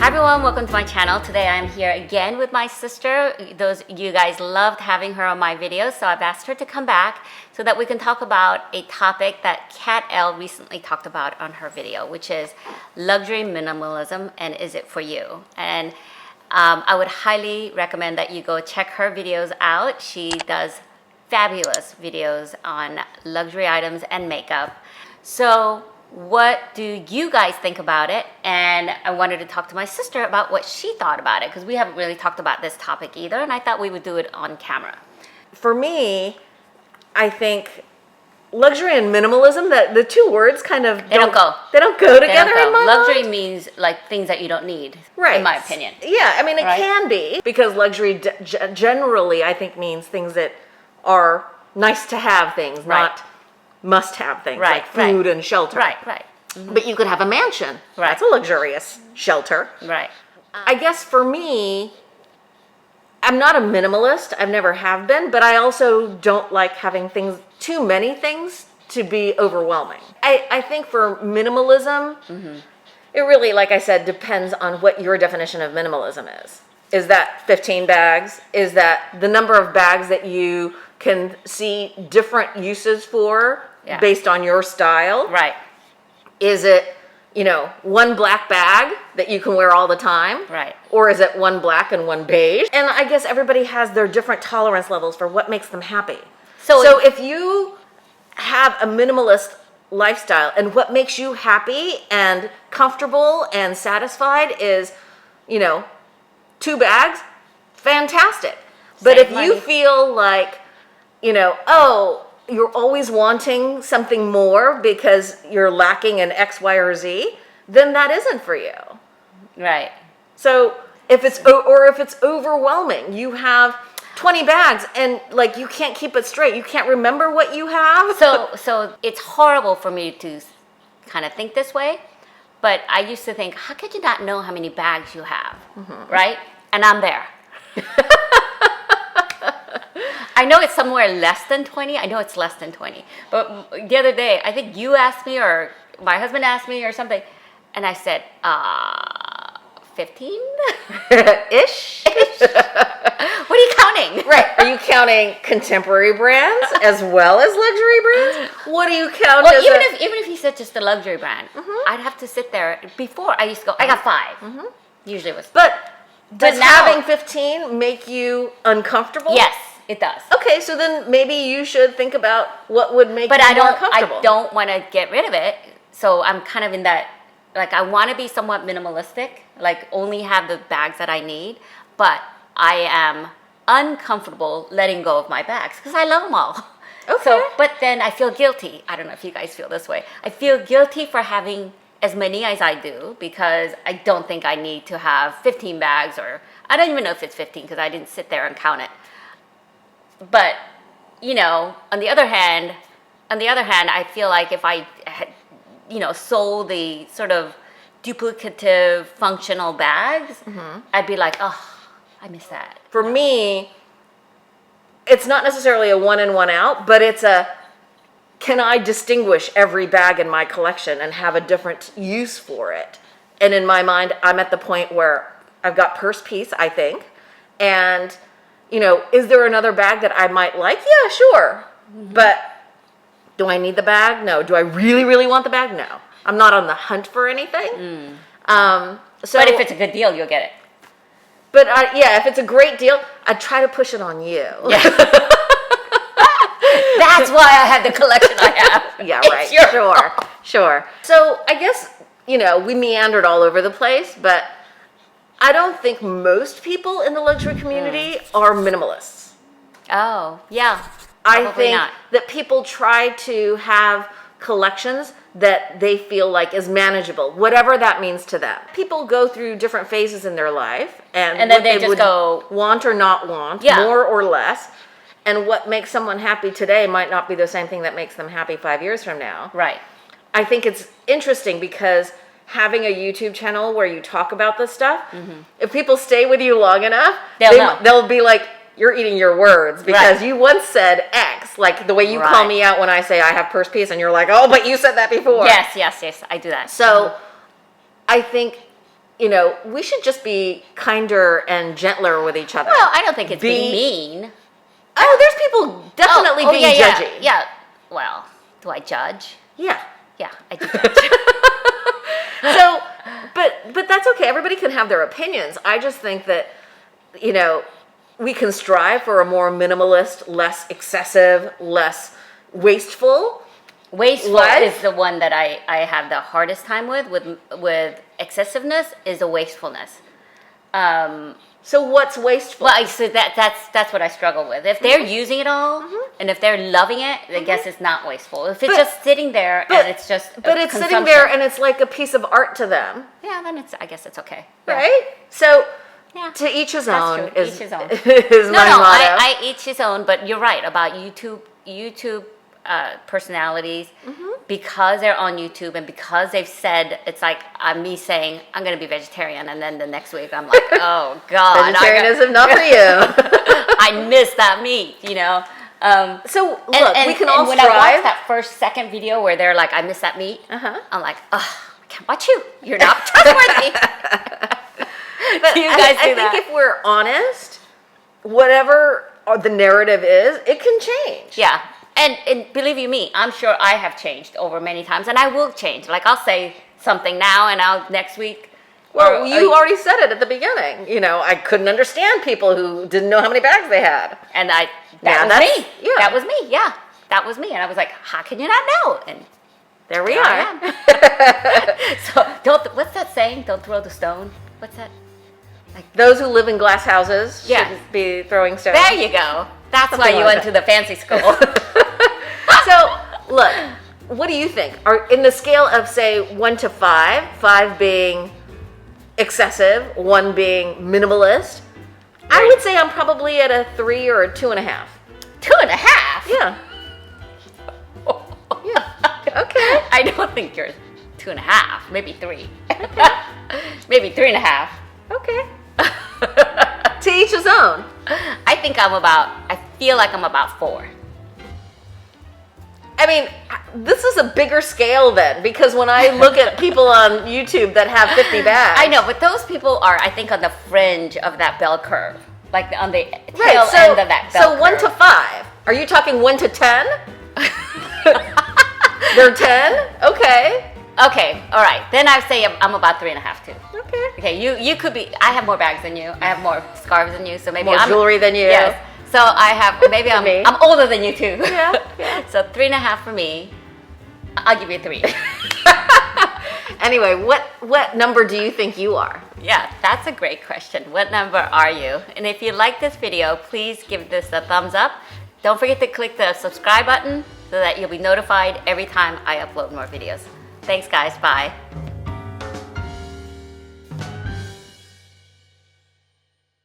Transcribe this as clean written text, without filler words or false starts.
Hi everyone, welcome to my channel. Today I'm here again with my sister. You guys loved having her on my videos, so I've asked her to come back so that we can talk about a topic that Kat L recently talked about on her video, which is luxury minimalism and is it for you? And I would highly recommend that you go check her videos out. She does fabulous videos on luxury items and makeup. So what do you guys think about it? And I wanted to talk to my sister about what she thought about it, because we haven't really talked about this topic either, and I thought we would do it on camera. For me, I think luxury and minimalism, the two words kind of They don't go together in my Luxury mind. means like things that you don't need, Right. in my opinion. Yeah, I mean, it can be, because luxury generally, I think, means things that are nice to have things, not must-have things, like food and shelter. Right. Mm-hmm. But you could have a mansion. Right. That's a luxurious shelter. Right. I guess for me, I'm not a minimalist. I've never have been, but I also don't like having too many things to be overwhelming. I think for minimalism, it really, like I said, depends on what your definition of minimalism is. Is that 15 bags? Is that the number of bags that you can see different uses for based on your style? Right. Is it, one black bag that you can wear all the time? Right. Or is it one black and one beige? And I guess everybody has their different tolerance levels for what makes them happy. So if you have a minimalist lifestyle and what makes you happy and comfortable and satisfied is, 2 bags, fantastic. But if you feel like, you're always wanting something more because you're lacking in X, Y, or Z, then that isn't for you. Right. So if it's overwhelming, you have 20 bags and like you can't keep it straight. You can't remember what you have. So it's horrible for me to kind of think this way, but I used to think, how could you not know how many bags you have, right? And I'm there. I know it's somewhere less than 20. I know it's less than 20. But the other day, I think you asked me or my husband asked me or something, and I said, 15? Ish? What are you counting? Right. Are you counting contemporary brands as well as luxury brands? What do you count as even if he said just a luxury brand, I'd have to sit there. Before, I used to go, I got 5. Usually it was. But does now, having 15 make you uncomfortable? Yes, it does. Okay, so then maybe you should think about what would make you more comfortable. I don't want to get rid of it. So I'm kind of in that, like, I want to be somewhat minimalistic, like only have the bags that I need, but I am uncomfortable letting go of my bags because I love them all. Okay. So, but then I feel guilty. I don't know if you guys feel this way. I feel guilty for having as many as I do because I don't think I need to have 15 bags, or I don't even know if it's 15 because I didn't sit there and count it. But, on the other hand, I feel like if I had, sold the sort of duplicative functional bags, I'd be like, oh, I miss that. For me, it's not necessarily a one in, one out, but it's can I distinguish every bag in my collection and have a different use for it? And in my mind, I'm at the point where I've got purse piece, I think, and is there another bag that I might like? Yeah, sure. But do I need the bag? No. Do I really, really want the bag? No. I'm not on the hunt for anything. But if it's a good deal, you'll get it. But if it's a great deal, I try to push it on you. Yeah. That's why I have the collection I have. Yeah, right. Sure. So I guess, we meandered all over the place, but I don't think most people in the luxury community are minimalists. Oh, yeah. I think that people try to have collections that they feel like is manageable, whatever that means to them. People go through different phases in their life, and then they just go want or not want, more or less. And what makes someone happy today might not be the same thing that makes them happy 5 years from now. Right. I think it's interesting because having a YouTube channel where you talk about this stuff, if people stay with you long enough, they'll be like, you're eating your words because you once said X, like the way you call me out when I say I have purse piece, and you're like, oh, but you said that before. Yes, I do that. So I think you know, we should just be kinder and gentler with each other. Well, I don't think it's being mean. Oh, there's people definitely being judgy. Yeah. Well, do I judge? Yeah. Yeah, I do judge. So, but that's okay. Everybody can have their opinions. I just think that, you know, we can strive for a more minimalist, less excessive, less wasteful. Wasteful life. is the one that I have the hardest time with excessiveness is the wastefulness. So what's wasteful? Well, so that's what I struggle with. If they're using it all and if they're loving it, I guess it's not wasteful. If it's just sitting there and it's just but it's sitting there and it's like a piece of art to them, yeah, then I guess it's okay, yeah. Right? So Yeah. to each his That's own true. is Each his own. is my No, motto. I each his own. But you're right about YouTube personalities because they're on YouTube and because they've said it's like me saying I'm going to be vegetarian and then the next week I'm like, oh God, Vegetarianism not for you. I miss that meat, you know. So look, we can all when strive. I watch that second video where they're like, I miss that meat, I'm like, oh, I can't watch you. You're not trustworthy. But Do you guys do I that? think if we're honest, whatever the narrative is, it can change. Yeah. And believe you me, I'm sure I have changed over many times, and I will change. Like I'll say something now, and I'll next week. Well, you already said it at the beginning. You know, I couldn't understand people who didn't know how many bags they had. And that Yeah, was me. yeah. That was me. Yeah, that was me. And I was like, how can you not know? And There we there are. I am. So don't. What's that saying? Don't throw the stone. What's that? Those who live in glass houses Yeah. shouldn't be throwing stones. There you go. That's why Something you like went to the fancy school. So, look, what do you think? Are in the scale of say 1 to 5, 5 being excessive, 1 being minimalist, I Right. would say I'm probably at a 3 or a 2.5. 2.5. Yeah. Yeah. Okay. I don't think you're 2.5. Maybe 3. Maybe 3.5. Okay. To each his own. I feel like I'm about 4. I mean, this is a bigger scale then, because when I look at people on YouTube that have 50 bags. I know, but those people are, I think, on the fringe of that bell curve. Like on the tail Right, so, end of that bell so 1 curve. to 5. Are you talking 1 to 10? They're 10? Okay. Okay, all right. Then I say I'm about 3.5 too. Okay. Okay, you could be. I have more bags than you. I have more scarves than you. So maybe More I'm jewelry than you. Yes. So I have maybe Me. I'm older than you too. Yeah, yeah. So 3.5 for me. I'll give you 3. Anyway, what number do you think you are? Yeah, that's a great question. What number are you? And if you like this video, please give this a thumbs up. Don't forget to click the subscribe button so that you'll be notified every time I upload more videos. Thanks guys, bye.